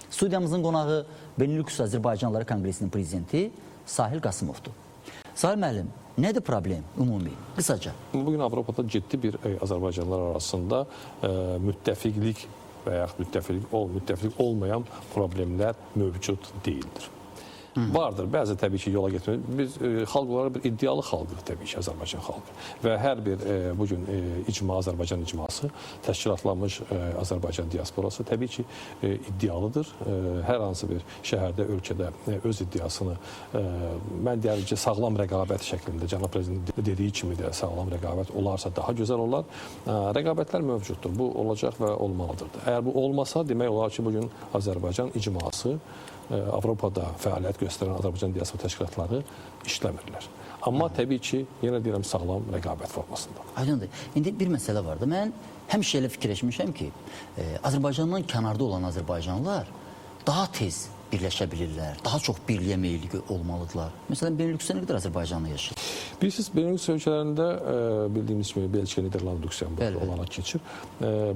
Studiyamızın qonağı Benelux Azərbaycanlıları Konqresinin prezidenti Sahil Qasımovdur. Sahil müəllim, nədir problem ümumi? Qısaca. Bugün Avropada ciddi bir Azərbaycanlılar arasında müttəfiqlik və yaxud müttəfiq olmayan problemlər mövcud deyildir. Vardır, bəzi təbii ki, yola getmək. Biz xalq olaraq bir iddialı xalqıq təbii ki, Azərbaycan xalqı. Və hər bir bugün Azərbaycan icması, təşkilatlanmış Azərbaycan diasporası təbii ki, iddialıdır. Hər hansı bir şəhərdə, ölkədə öz iddiasını, mən deyərəm ki, sağlam rəqabət şəklində, cənab prezident dediyi kimi də sağlam rəqabət olarsa daha gözəl olar. Rəqabətlər mövcuddur, bu olacaq və olmalıdır. Əgər bu olmasa, demək olar ki, bugün Azərbaycan icması Avropada fəaliyyət göstərən Azərbaycan diaspora təşkilatları işləmirlər. Amma təbii ki, yenə deyirəm, sağlam rəqabət formasında. Aydındır. İndi bir məsələ vardı. Mən həmişə elə fikirləşmişəm ki, Azərbaycandan kənarda olan Azərbaycanlılar daha tez birləşə bilirlər, daha çox birliyə meyilli olmalıdırlar. Məsələn, Benelux'da nə qədər Azərbaycanlı yaşayır? Bilirsiniz, Benelux ölkələrində bildiyimiz kimi Belçika, Niderland, Lüksemburg olaraq keçir.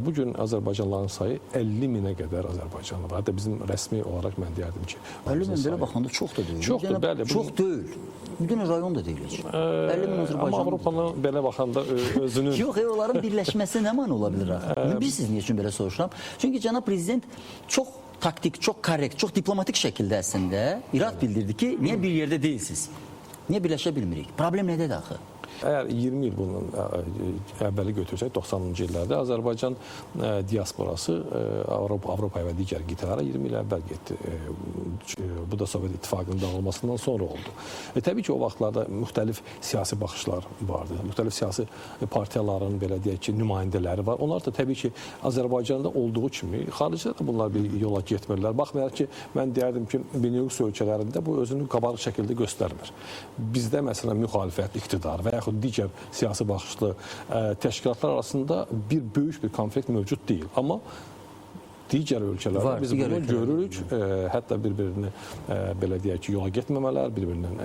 Bugün Azərbaycanlıların sayı 50 minə qədər Azərbaycanlı var. Hətta bizim rəsmi olaraq mən deyərdim ki, 50 min belə baxanda çox da deyil. Çoxdur, bəli. Çox deyil. Bütün rayon da deyil. 50 min Azərbaycanlı. Amma Avropanın belə baxanda özünün... Yox, onların birləşməsi nə mani ola bilir? Bilirsiniz niyə üçün belə soruşuram? Çünki cənab prezident çox taktik, çox korrekt, çox diplomatik şəkildə əslində irad bildirdi ki, niyə bir yerdə deyilsiniz? Niyə birləşə bilmirik? Problem nədədir axı? Əgər 20 il bunun əvvəli götürsək, 90-cı illərdə Azərbaycan diasporası Avropaya və digər qitələrə 20 il əvvəl getdi. Bu da Sovet İttifaqının dağılmasından sonra oldu. Təbii ki, o vaxtlarda müxtəlif siyasi baxışlar vardı. Müxtəlif siyasi partiyaların, belə deyək ki, nümayəndələri var. Onlar da təbii ki, Azərbaycanda olduğu kimi xaricdə də bunlar bir yola getmirlər. Baxmayaraq ki, mən deyərdim ki, Benelux ölkələrində bu özünü qabarıq şəkildə göstərmir. Bizdə məsələn müxalifət, iqtidar və yaxud digər siyasi baxışlı təşkilatlar arasında böyük bir konflikt mövcud deyil. Amma digər ölkələrdə biz bunu görürük. Hətta bir-birini belə deyək ki, yola getməmələr, bir-birinin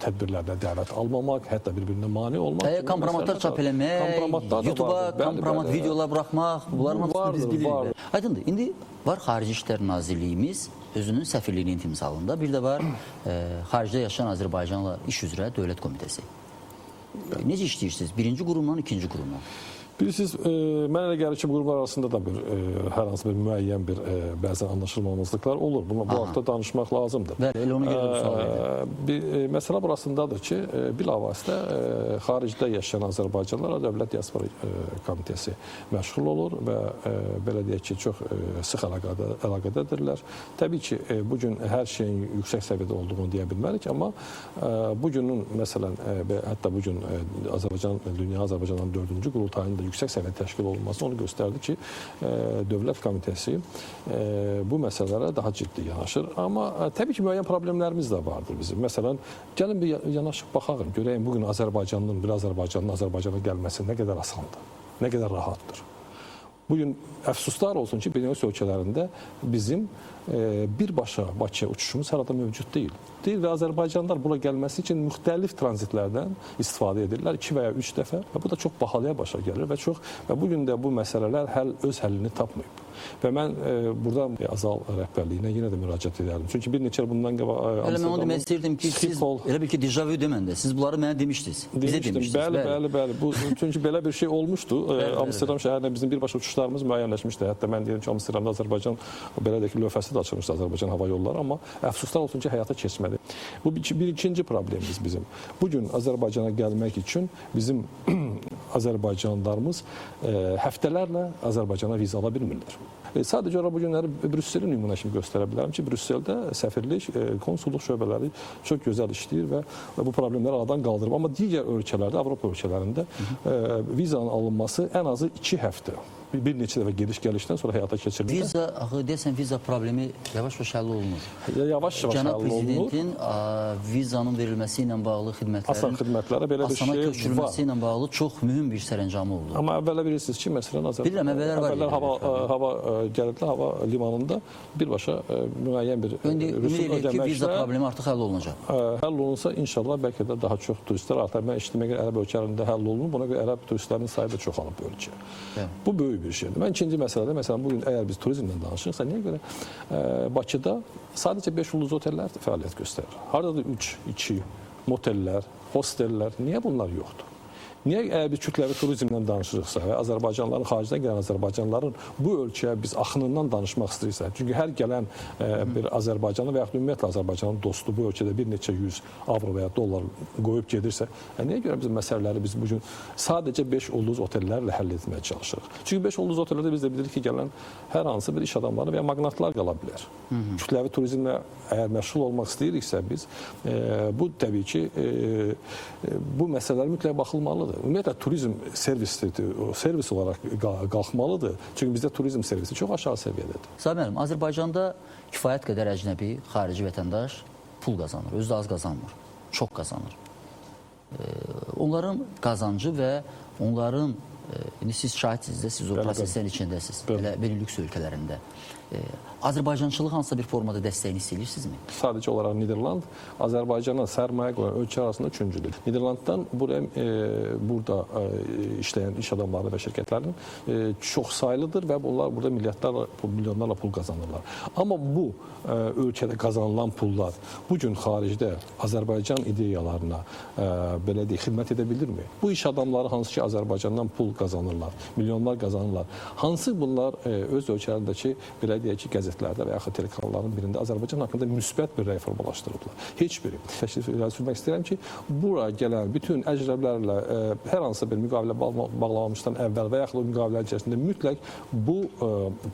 tədbirlərdə dəvət almamaq, hətta bir-birinə mane olmaq. Kompromatlar çap eləmək, YouTube-a kompromat videolar buraxmaq, bunların hamısını biz bilirik. Aydındır, indi var Xarici İşlər Nazirliyimiz özünün səfirliyinin timsalında, bir də var xaricdə yaşayan Azərbaycanla iş üzrə Dövlət Komitəsi. Necə işləyirsiniz? Birinci qurumdan, ikinci qurumdan? Bilirsiniz, mənə elə gəlir ki, bu qurumlar arasında da hər hansı bir müəyyən bir bəzən anlaşılmamazlıqlar olur. Bu haqda danışmaq lazımdır. Bəli, elə ona görə sual məsələ burasındadır ki, bilavasitə xaricdə yaşayan Azərbaycanlılara Dövlət Diaspora Komitəsi məşğul olur və belə deyək ki, çox sıx əlaqədədirlər. Təbii ki, bugün hər şeyin yüksək səviyyədə olduğunu deyə bilmərik, amma bugünün, məsələn, hətta bugün Dünya Azərbaycanların 4-cü qurultayında yüksək səviyyədə təşkil olunması onu göstərdi ki, Dövlət Komitəsi bu məsələlərə daha ciddi yanaşır. Amma təbii ki, müəyyən problemlərimiz də vardır bizim. Məsələn, gəlin bir yanaşıb baxaq, görəyim bugün Azərbaycanın, bir Azərbaycanın Azərbaycana gəlməsi nə qədər asandır, nə qədər rahatdır. Bugün əfsuslar olsun ki, Benelux ölkələrində bizim birbaşa Bakıya uçuşumuz hər halda mövcud deyil. Və Azərbaycanlılar bura gəlməsi üçün müxtəlif tranzitlərdən istifadə edirlər 2 və ya 3 dəfə və bu da çox bahalıya başa gəlir və bugün də bu məsələlər öz həllini tapmayıb. Və mən burada Azal rəhbərliyinə yenə də müraciət edərdim. Çünki bir neçə bundan qabaq... Elə mən onu demək istəyirdim ki, siz elə bir ki, dejavu deməndə, siz bunları mənə demişdiniz. Bizə demişdiniz. Bəli. Çünki belə bir şey olmuşdu. Amsterdam şəhərinə bizim birbaşa uçuşlarımız müəyyənləşmişdi. Hətta mən deyirəm ki, Amsterdamda Azərbaycan belə də ki, lövhəsi də açılmışdı Azərbaycan hava yolları, amma əfsuslar olsun ki, həyata keçmədi. Bu bir ikinci problemimiz bizim. Bugün Azərbaycana gəlmək üçün bizim Azərbaycanlılarımız həftələrlə Azərbaycana viza ala bilmirlər. Sadəcə olaraq bu günləri Brüsselin nümunə kimi göstərə bilərəm ki, Brüsseldə səfirlik, konsulluq şöbələri çox gözəl işləyir və bu problemləri aradan qaldırıb. Amma digər ölkələrdə, Avropa ölkələrində vizanın alınması ən azı 2 həftə. Bir neçə dəfə gediş-gəlişdən sonra həyata keçirilir. Viza, deyəsən, viza problemi yavaş-yavaş həll olunur. Yavaş-yavaş həll olunur. Cənab prezidentin vizanın verilməsi ilə bağlı Asan xidmətlərə belə bir şey var. Asana köçürülməsi ilə bağlı çox mühüm bir sərəncamı oldu. Amma əvvələ bilirsiniz ki, məsələn, əvvəllər hava gəldilər, hava limanında birbaşa müəyyən bir rüsum ödəməklə viza problemi artıq həll olunacaq. Həll olunsa, inşallah, bəlkə də daha çox turistlər artıq. Mən eşitdiyimə görə ərəb ölkələrində həll olunur. Buna görə ərəb turistlərinin sayı da çoxalıb bu ölkəyə. Bu böyük böyük bir şeydir. Mən ikinci məsələdə, məsələn, bugün əgər biz turizmdən danışırıqsa, niyə görə Bakıda sadəcə 5 ulduz otellər fəaliyyət göstərir? Haradadır 3, 2 motellər, hostellər, niyə bunlar yoxdur? Niyə əgər biz kütləvi turizmdən danışırıqsa və Azərbaycanlıların, xaricdən gələn Azərbaycanlıların bu ölkəyə biz axınından danışmaq istəyirsə, çünki hər gələn bir Azərbaycanlı və yaxud ümumiyyətlə Azərbaycanın dostu bu ölkədə bir neçə 100 avro və ya dollar qoyub gedirsə, niyə görə biz məsələləri biz bugün sadəcə 5 ulduz otellərlə həll etməyə çalışırıq? Çünki 5 ulduz otellərdə biz də bilirik ki, gələn hər hansı bir iş adamları və ya maqnatlar qala bilər. Kütləvi turizmlə əgər məşğul olmaq istəyiriksə biz, bu təbii ki, bu məsələlər mütləq baxılmalıdır. Ümumiyyətlə, turizm servis olaraq qalxmalıdır. Çünki bizdə turizm servisi çox aşağı səviyyədədir. Sami müəllim, Azərbaycanda kifayət qədər əcnəbi, xarici vətəndaş pul qazanır. Özü də az qazanmır, çox qazanır. Onların qazancı və onların, indi siz şahidsiniz də, siz o proseslərin içindəsiniz, elə Benelux ölkələrində. Azərbaycançılıq hansısa bir formada dəstəyini istəyirsinizmi? Sadəcə olaraq Niderland Azərbaycana sərmayə qoyan ölkə arasında üçüncüdür. Niderlanddan burada işləyən iş adamları və şirkətlərin çox sayılıdır və bunlar burada milyonlarla pul qazanırlar. Amma bu ölkədə qazanılan pullar bu gün xaricdə Azərbaycan ideyalarına belə deyək, xidmət edə bilirmi? Bu iş adamları hansı ki Azərbaycandan pul qazanırlar, milyonlar qazanırlar. Hansı bunlar öz ölkələrindəki belə deyək ki, qəzetlərdə və yaxud telekanalların birində Azərbaycan haqqında müsbət bir rəy formalaşdırıblar. Heç biri. Təşrif sürmək istəyirəm ki, bura gələn bütün əcnəbilərlə hər hansı bir müqavilə bağlamamışdan əvvəl və yaxud o müqavilə içərisində mütləq bu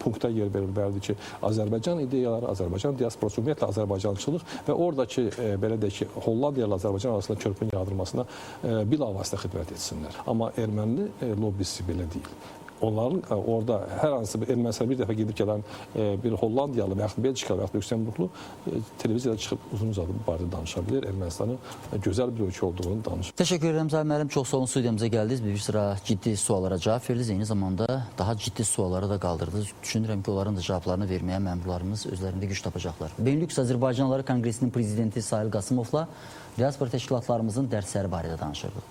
punkta yer verilməlidir ki, Azərbaycan ideyaları, Azərbaycan diasporası, ümumiyyətlə Azərbaycançılıq və oradakı belə deyək ki, Hollandiya ilə Azərbaycan arasında körpünün yaradılmasına bilavasitə xidmət etsinlər. Amma erməni lobbisi belə deyil. Onların orada hər hansı bir Ermənistan bir dəfə gedib gələn bir Hollandiyalı və yaxud Belçikalı və yaxud Lüksemburglu televiziyada çıxıb uzun-uzadı bu barədə danışa bilir. Ermənistanın gözəl bir ölkə olduğunu danışır. Təşəkkür edirəm Sami müəllim. Çox sağ olun, studiyamıza gəldiniz. Bir sıra ciddi suallara cavab verdiniz. Eyni zamanda daha ciddi sualları da qaldırdınız. Düşünürəm ki, onların da cavablarını verməyə məmurlarımız özlərində güc tapacaqlar. Benelux Azərbaycanlıları Konqresinin prezidenti Sahil Qasımovla diaspora təşkilatlarımızın dərsləri barədə danışırdıq.